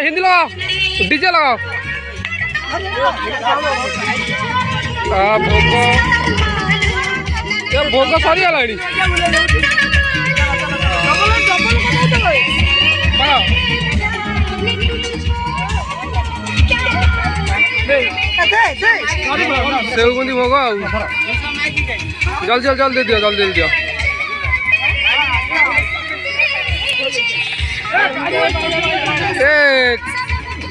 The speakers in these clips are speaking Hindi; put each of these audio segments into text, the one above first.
हिंदी लगाओ डीजे लगाओ भोग भोग सरी गला सेव बुंदी भोग जल्दी जल्दी दियो जल्दी दियो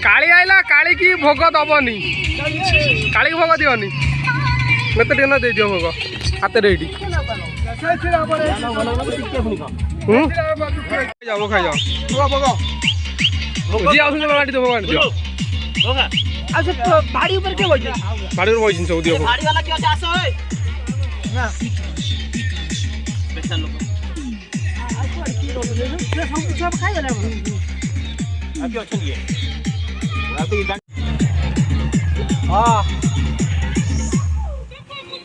काली आइला काली की भोग दबनी काली भोग दिवनी मत टे दे दियो भोग हाथ रेडी जाओ खाई जाओ जी आउस बाटी दो भोग दियो अच्छा बाड़ी ऊपर के बइछ बाड़ी ऊपर बइछ सब दियो बाड़ी वाला क्यों जास होय ना बेटा लोग सब खाई गला अभी अछन ये हां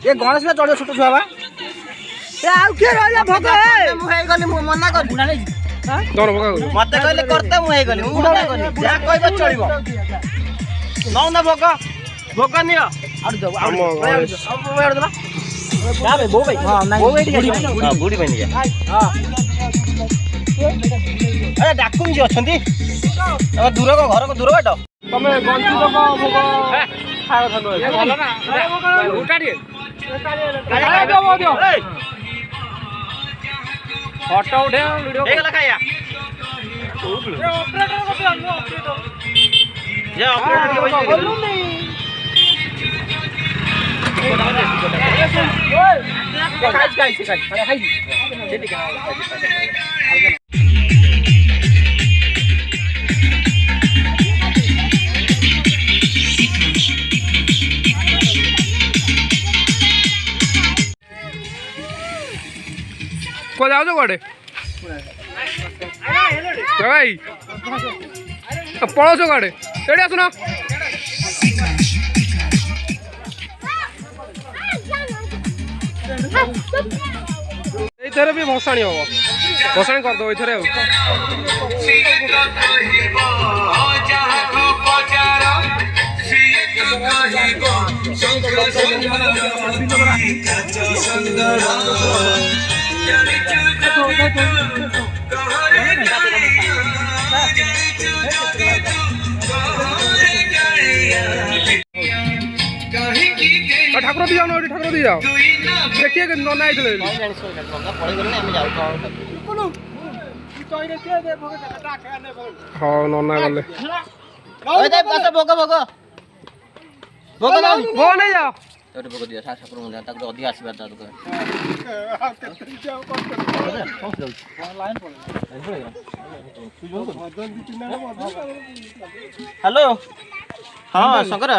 ये गणेश में चढ़ो छोटो छुआ बा ए आउ के रहला भोग हे मु हे गली मना कर बुना नै हां तोर भोग मते कहले करते मु हे गली मु मना गली जा कहबो चलिबो नौ ना भोग भोग नियो आड़ दो आड़ दो जा बे बो भाई हां नहीं बो भाई हां बूढ़ी बनी जा हां अरे डाकुम जी अछंती अब दूर को घर को दूर बाटो तमे गंती लोक भोग खाओ थनो ये भलो ना उठाडी खाया दो दियो फोटो उठे वीडियो हे गला खाया ये ऑपरेटर को अनु ऑपरेटर ये ऑपरेटर के बजे बोलू नहीं खाई ठीक है को जाओ कड़े भाई पड़ोस कड़े एडे आसुना भी भसाणी हम भसाणी करदे ये ठाकुर दी जाओ ठाकुर दी जाओ देखिए नना हाँ नना गले भोग भोग भोग नहीं जाओ भोग दिया ठाकुर अधिक आशीर्वाद हेलो हाँ शंकर